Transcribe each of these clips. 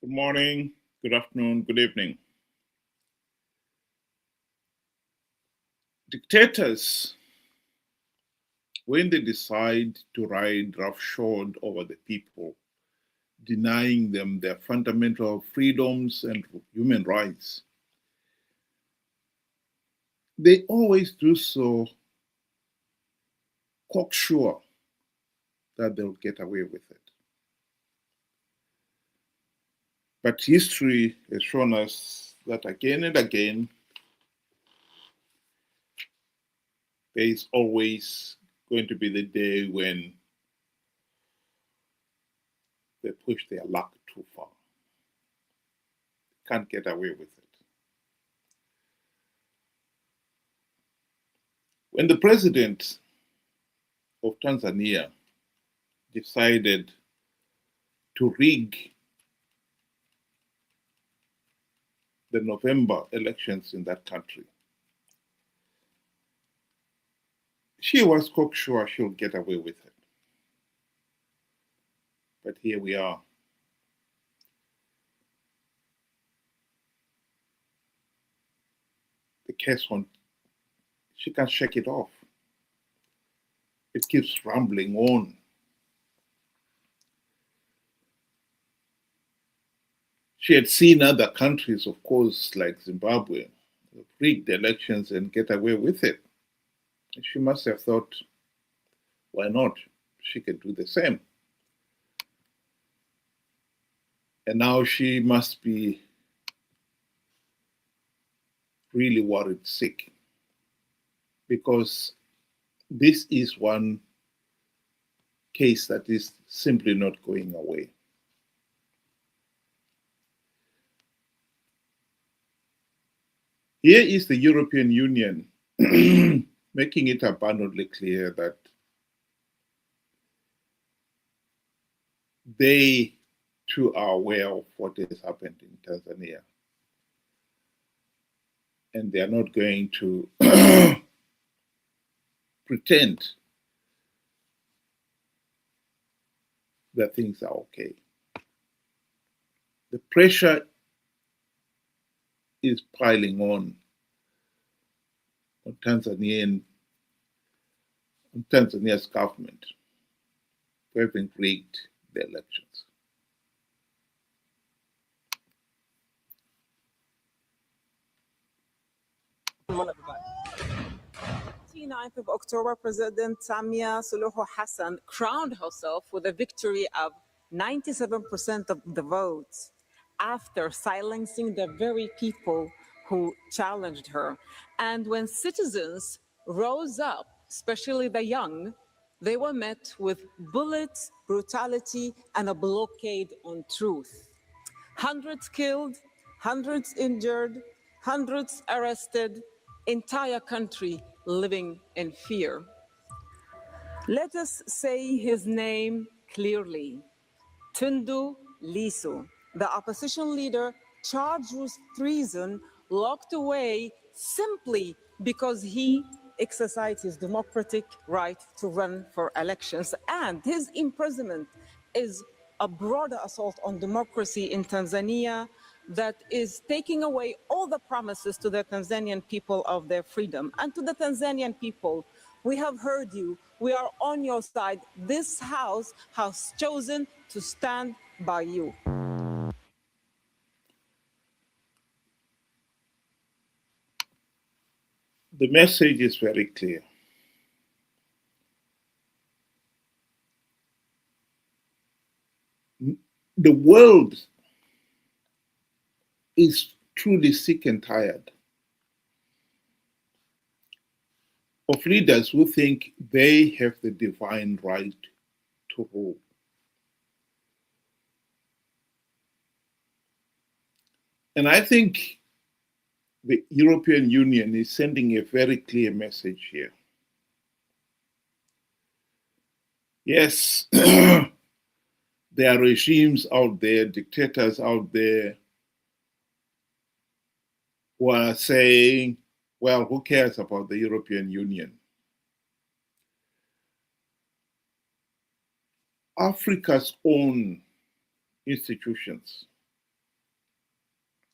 Good morning, good afternoon, good evening. Dictators, when they decide to ride roughshod over the people, denying them their fundamental freedoms and human rights, they always do so cocksure that they'll get away with it. But history has shown us that again and again, there is always going to be the day when they push their luck too far. Can't get away with it. When the president of Tanzania decided to rig the November elections in that country, she was cocksure she'll get away with it. But here we are. The case on, she can't shake it off. It keeps rumbling on. She had seen other countries, of course, like Zimbabwe, rig the elections and get away with it. She must have thought, why not? She can do the same. And now she must be really worried sick, because this is one case that is simply not going away. Here is the European Union making it abundantly clear that they too are aware of what has happened in Tanzania. And they are not going to pretend that things are okay. The pressure is piling on Tanzania's government for having rigged the elections. 29th of October, President Samia Suluhu Hassan crowned herself with a victory of 97% of the votes after silencing the very people who challenged her. And when citizens rose up, especially the young, they were met with bullets, brutality, and a blockade on truth. Hundreds killed, hundreds injured, hundreds arrested, entire country living in fear. Let us say his name clearly. Tundu Lissu, the opposition leader charged with treason, locked away simply because he exercised his democratic right to run for elections. And his imprisonment is a broader assault on democracy in Tanzania that is taking away all the promises to the Tanzanian people of their freedom. And to the Tanzanian people, we have heard you. We are on your side. This House has chosen to stand by you. The message is very clear. The world is truly sick and tired of leaders who think they have the divine right to rule. And I think the European Union is sending a very clear message here. Yes, there are regimes out there, dictators out there, who are saying, well, who cares about the European Union? Africa's own institutions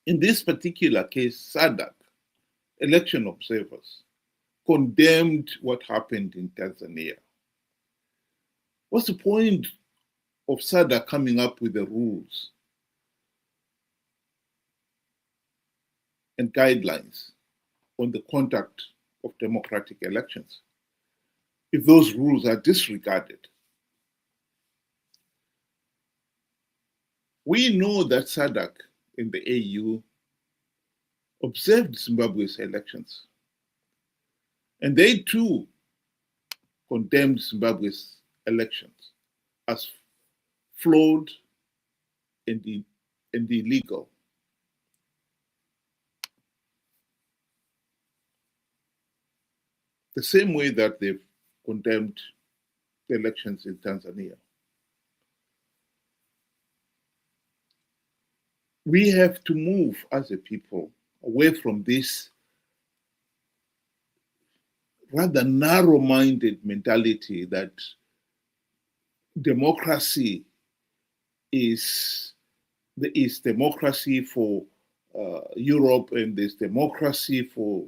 In this particular case, SADC, election observers, condemned what happened in Tanzania. What's the point of SADC coming up with the rules and guidelines on the conduct of democratic elections if those rules are disregarded? We know that SADC in the AU observed Zimbabwe's elections, and they too condemned Zimbabwe's elections as flawed and illegal. The same way that they've condemned the elections in Tanzania. We have to move as a people away from this rather narrow-minded mentality that democracy is democracy for Europe and there's democracy for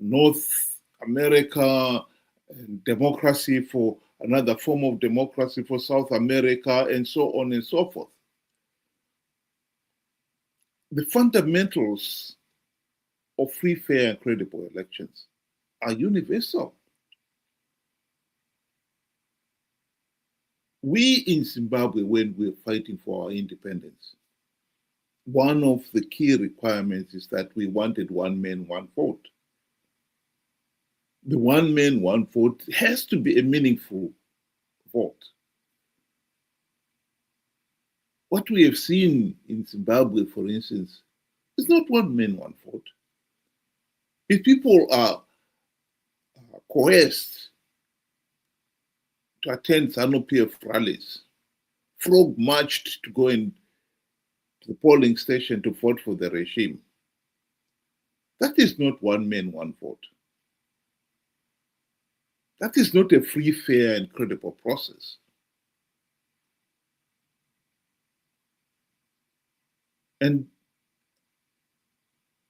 North America and democracy for another form of democracy for South America and so on and so forth. The fundamentals of free, fair, and credible elections are universal. We in Zimbabwe, when we're fighting for our independence, one of the key requirements is that we wanted one man, one vote. The one man, one vote has to be a meaningful vote. What we have seen in Zimbabwe, for instance, is not one man, one vote. If people are coerced to attend ZANU-PF rallies, frog marched to go in to the polling station to vote for the regime, that is not one man, one vote. That is not a free, fair, and credible process. And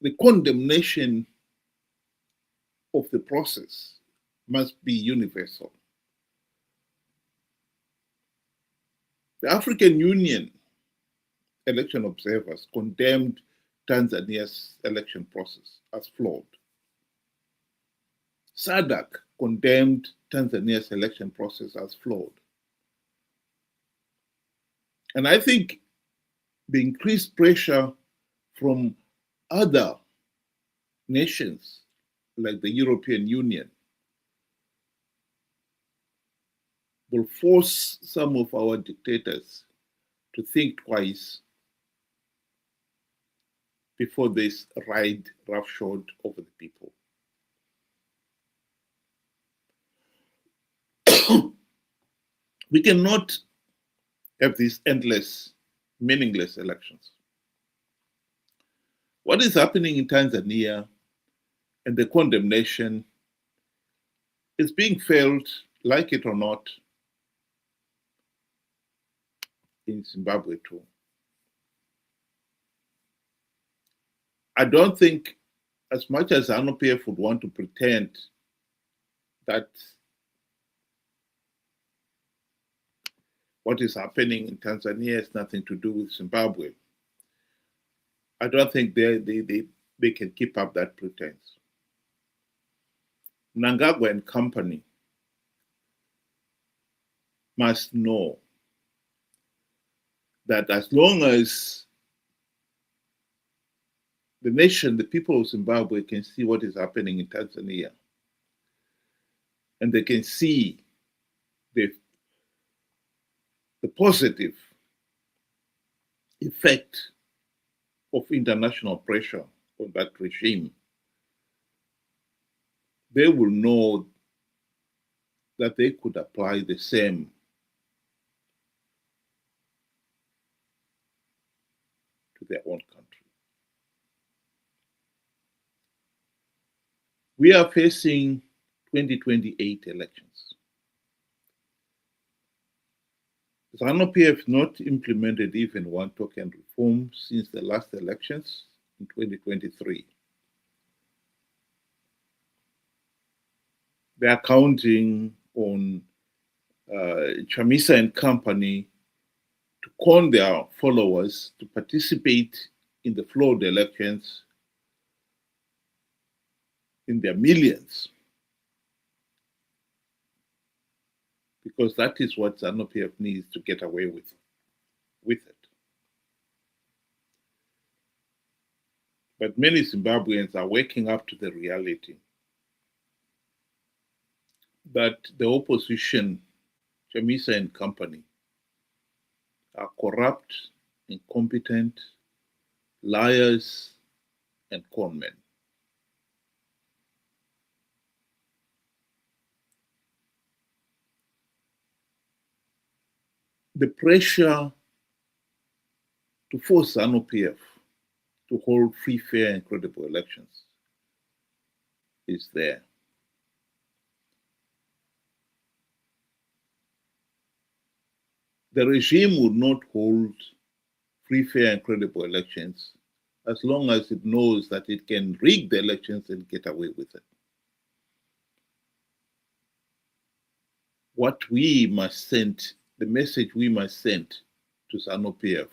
the condemnation of the process must be universal. The African Union election observers condemned Tanzania's election process as flawed. SADC condemned Tanzania's election process as flawed. And I think the increased pressure from other nations like the European Union will force some of our dictators to think twice before they ride roughshod over the people. We cannot have these endless, meaningless elections. What is happening in Tanzania and the condemnation is being felt, like it or not, in Zimbabwe too. I don't think, as much as ZANU-PF would want to pretend that what is happening in Tanzania has nothing to do with Zimbabwe, I don't think they can keep up that pretense. Mnangagwa and company must know that as long as the nation, the people of Zimbabwe can see what is happening in Tanzania, and they can see the positive effect of international pressure on that regime, they will know that they could apply the same to their own country. We are facing 2028 elections. ZANU-PF have not implemented even one token reform since the last elections, in 2023. They are counting on Chamisa and company to con their followers to participate in the flawed elections in their millions, because that is what ZANU-PF needs to get away with it. But many Zimbabweans are waking up to the reality that the opposition, Chamisa and company, are corrupt, incompetent, liars, and conmen. The pressure to force ZANU-PF to hold free, fair, and credible elections is there. The regime would not hold free, fair, and credible elections as long as it knows that it can rig the elections and get away with it. What we must send, the message we must send to ZANU-PF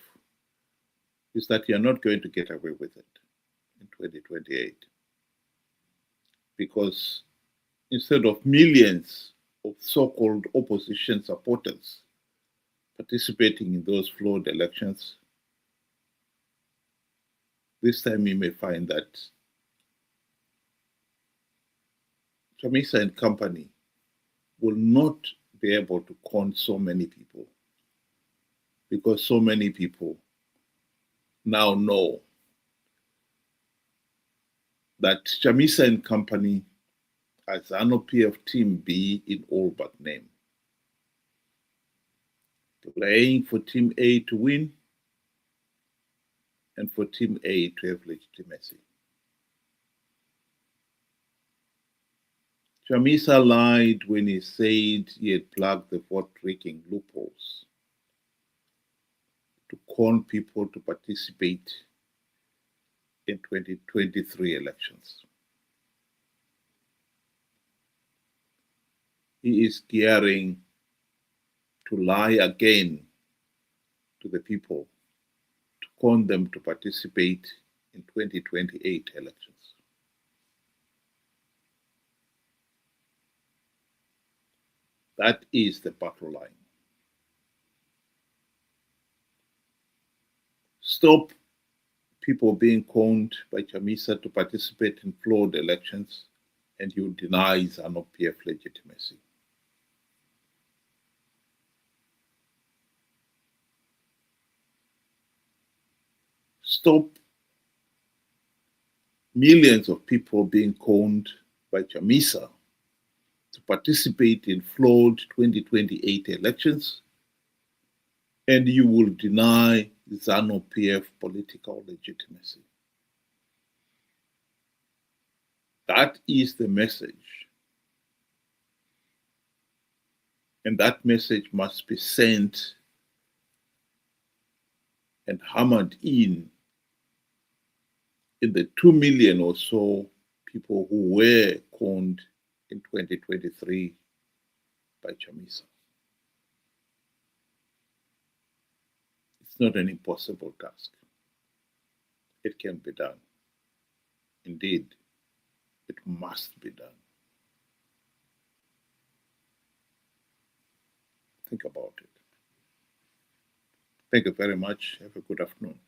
is that you're not going to get away with it in 2028. Because instead of millions of so-called opposition supporters participating in those flawed elections, this time you may find that Chamisa and company will not be able to con so many people, because so many people now know that Chamisa and company as ZANU-PF Team B in all but name, playing for Team A to win and for Team A to have legitimacy. Chamisa lied when he said he had plugged the vote-rigging loopholes to con people to participate in 2023 elections. He is gearing to lie again to the people to con them to participate in 2028 elections. That is the battle line. Stop people being conned by Chamisa to participate in flawed elections, and you deny ZANU-PF legitimacy. Stop millions of people being conned by Chamisa to participate in flawed 2028 elections, and you will deny ZANU-PF political legitimacy. That is the message. And that message must be sent and hammered in the 2 million or so people who were conned in 2023 by Chamisa. It's not an impossible task. It can be done. Indeed, it must be done. Think about it. Thank you very much. Have a good afternoon.